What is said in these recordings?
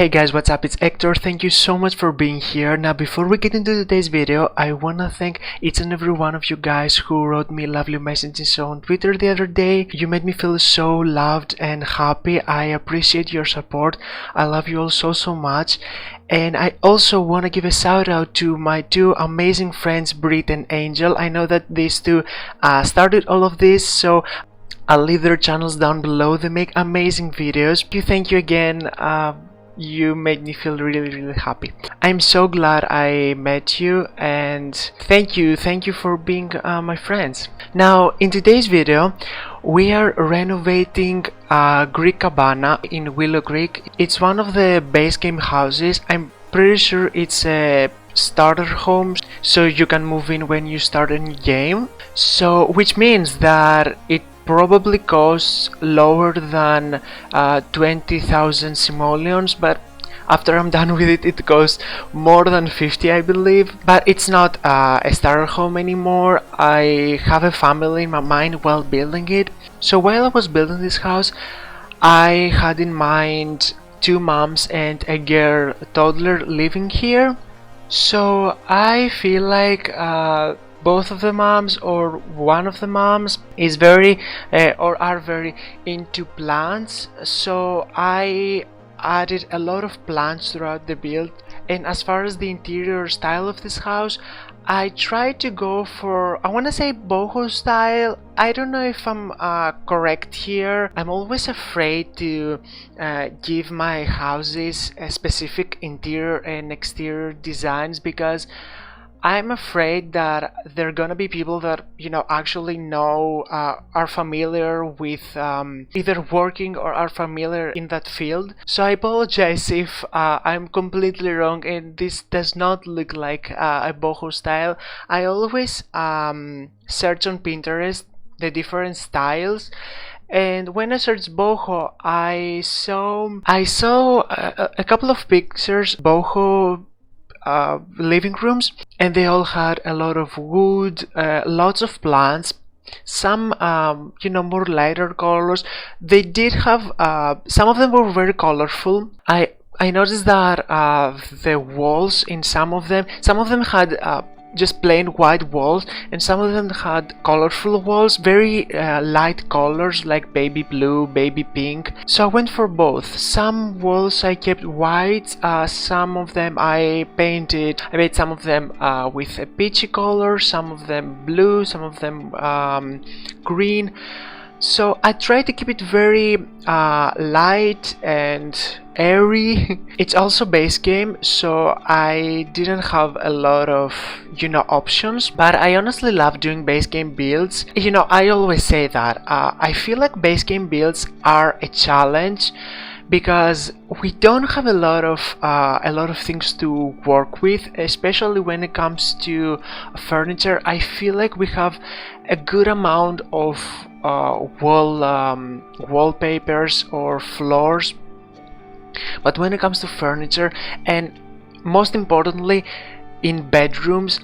Hey guys, what's up? It's Hector. Thank you so much for being here. Now, before we get into today's video, I wanna thank each and every one of you guys who wrote me lovely messages on Twitter the other day. You made me feel so loved and happy. I appreciate your support. I love you all so much. And I also want to give a shout out to my two amazing friends, Brit and Angel. I know that these two started all of this, so I'll leave their channels down below. They make amazing videos. Thank you again. You made me feel really happy. I'm so glad I met you, and thank you for being my friends. Now, in today's video, we are renovating Greek Cabana in Willow Creek. It's one of the base game houses. I'm pretty sure it's a starter home, so you can move in when you start a new game. So, which means that it probably costs lower than 20,000 simoleons, but after I'm done with it, it costs more than 50, I believe. But it's not a starter home anymore. I have a family in my mind while building it. So while I was building this house, I had in mind two moms and a girl toddler living here. So I feel like both of the moms or one of the moms is very are very into plants, so I added a lot of plants throughout the build. And as far as the interior style of this house, I tried to go for, I want to say, boho style. I don't know if I'm correct here. I'm always afraid to give my houses a specific interior and exterior designs, because I'm afraid that there are gonna be people that, you know, actually know, are familiar with either working or are familiar in that field. So I apologize if I'm completely wrong and this does not look like a boho style. I always search on Pinterest the different styles, and when I searched boho, I saw a couple of pictures, boho living rooms, and they all had a lot of wood, lots of plants, some you know, more lighter colors. They did have some of them were very colorful. I noticed that the walls in some of them had just plain white walls, and some of them had colorful walls, very light colors like baby blue, baby pink. So I went for both. Some walls I kept white, some of them I made some of them with a peachy color, some of them blue, some of them green. So I tried to keep it very light and airy. It's also base game, so I didn't have a lot of, you know, options, but I honestly love doing base game builds. You know, I always say that I feel like base game builds are a challenge, because we don't have a lot of things to work with, especially when it comes to furniture. I feel like we have a good amount of wallpapers or floors, but when it comes to furniture, and most importantly in bedrooms,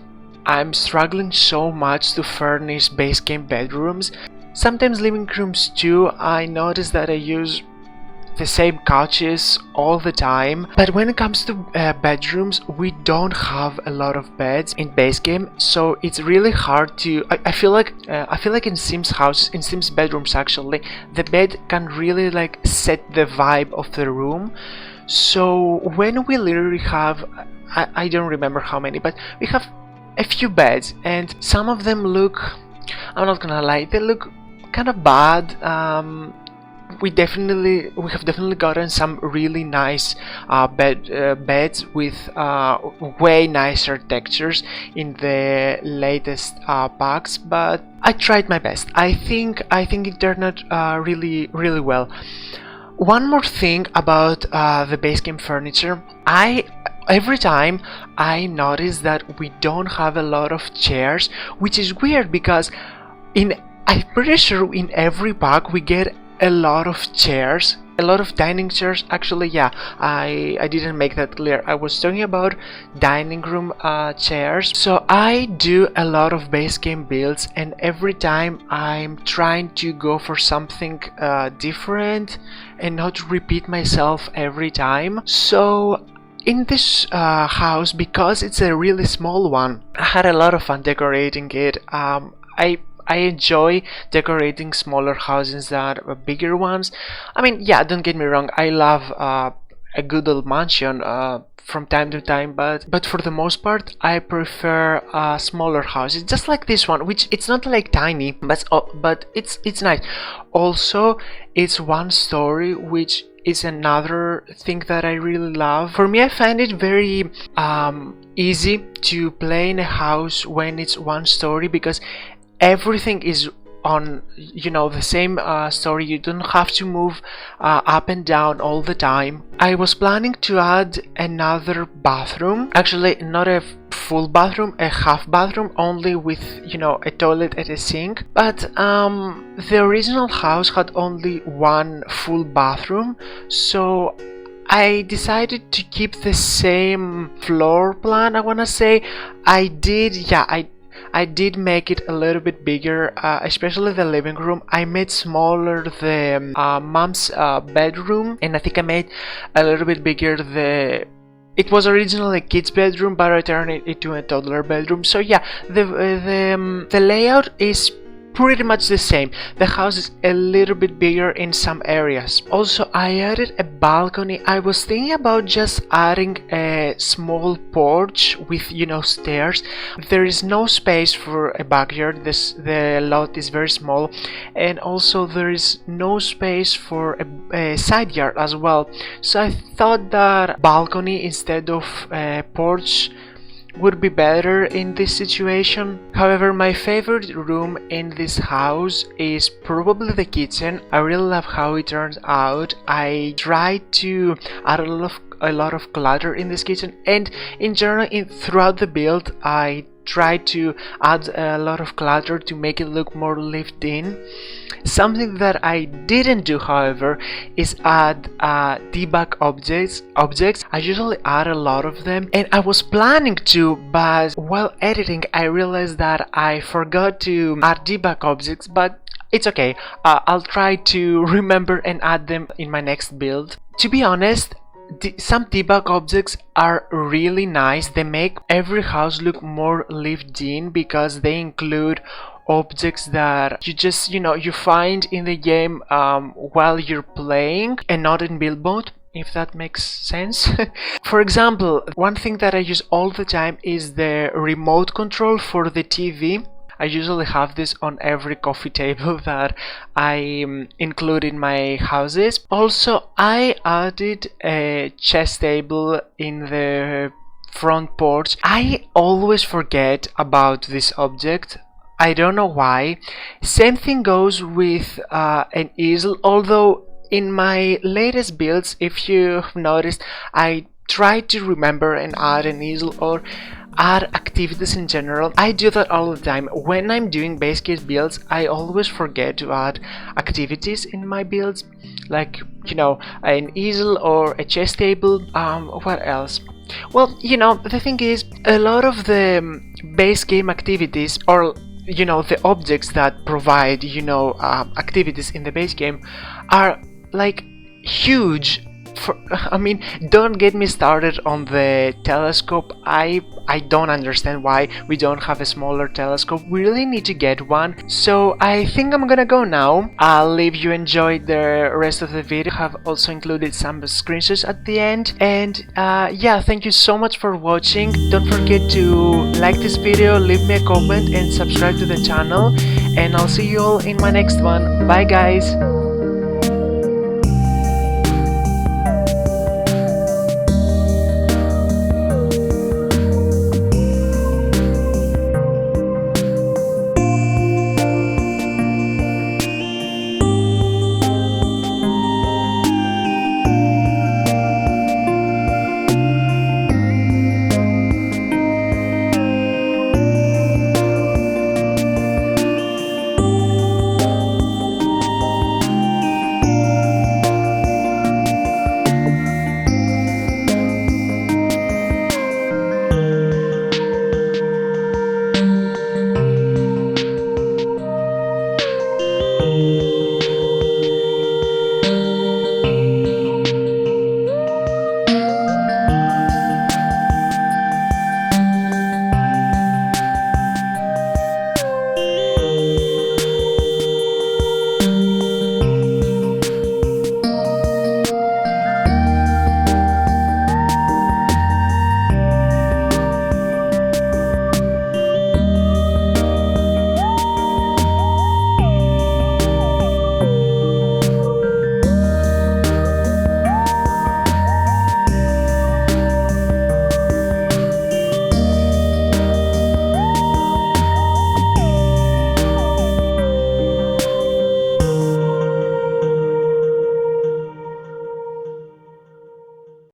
I'm struggling so much to furnish base game bedrooms. Sometimes living rooms too, I notice that I use the same couches all the time, but when it comes to bedrooms, we don't have a lot of beds in base game, so it's really hard to I feel like in Sims houses, in Sims bedrooms actually, the bed can really like set the vibe of the room. So when we literally have, I don't remember how many, but we have a few beds, and some of them look, I'm not gonna lie, they look kind of bad. We have definitely gotten some really nice beds with way nicer textures in the latest packs, but I tried my best. I think it turned out really well. One more thing about the base game furniture, every time I notice that we don't have a lot of chairs, which is weird because I'm pretty sure in every pack we get a lot of chairs, a lot of dining chairs. Actually, yeah, I didn't make that clear. I was talking about dining room chairs. So I do a lot of base game builds, and every time I'm trying to go for something different and not repeat myself every time. So in this house, because it's a really small one, I had a lot of fun decorating it. I enjoy decorating smaller houses than bigger ones. I mean, yeah, don't get me wrong, I love a good old mansion from time to time, but for the most part I prefer smaller houses, just like this one, which it's not like tiny, but it's nice. Also, it's one story, which is another thing that I really love. For me, I find it very easy to play in a house when it's one story, because everything is on, you know, the same story. You don't have to move up and down all the time. I was planning to add another bathroom, actually not a full bathroom, a half bathroom, only with, you know, a toilet and a sink, but the original house had only one full bathroom, so I decided to keep the same floor plan. I wanna say I did make it a little bit bigger, especially the living room. I made smaller the mom's bedroom, and I think I made a little bit bigger it was originally a kid's bedroom, but I turned it into a toddler bedroom. So yeah, the layout is pretty much the same. The house is a little bit bigger in some areas. Also, I added a balcony. I was thinking about just adding a small porch with, you know, stairs. There is no space for a backyard. The lot is very small, and also there is no space for a side yard as well. So I thought that balcony instead of a porch would be better in this situation. However, my favorite room in this house is probably the kitchen. I really love how it turns out. I tried to add a lot of clutter in this kitchen, and in general, throughout the build, I tried to add a lot of clutter to make it look more lived in. Something that I didn't do, however, is add debug objects. I usually add a lot of them, and I was planning to, but while editing I realized that I forgot to add debug objects, but it's okay. I'll try to remember and add them in my next build. To be honest, some debug objects are really nice. They make every house look more lived in, because they include objects that you just, you know, you find in the game while you're playing and not in build mode, if that makes sense. For example, one thing that I use all the time is the remote control for the TV. I usually have this on every coffee table that I include in my houses. Also, I added a chess table in the front porch. I always forget about this object. I don't know why. Same thing goes with an easel, although in my latest builds, if you've noticed, I try to remember and add an easel or add activities in general. I do that all the time. When I'm doing base case builds, I always forget to add activities in my builds, like, you know, an easel or a chess table. What else? Well, you know, the thing is, a lot of the base game activities, or, you know, the objects that provide, you know, activities in the base game are like huge. I mean, don't get me started on the telescope. I don't understand why we don't have a smaller telescope. We really need to get one. So I think I'm gonna go now. I'll leave you enjoy the rest of the video. I have also included some screenshots at the end. And yeah, thank you so much for watching. Don't forget to like this video, leave me a comment, and subscribe to the channel. And I'll see you all in my next one. Bye guys.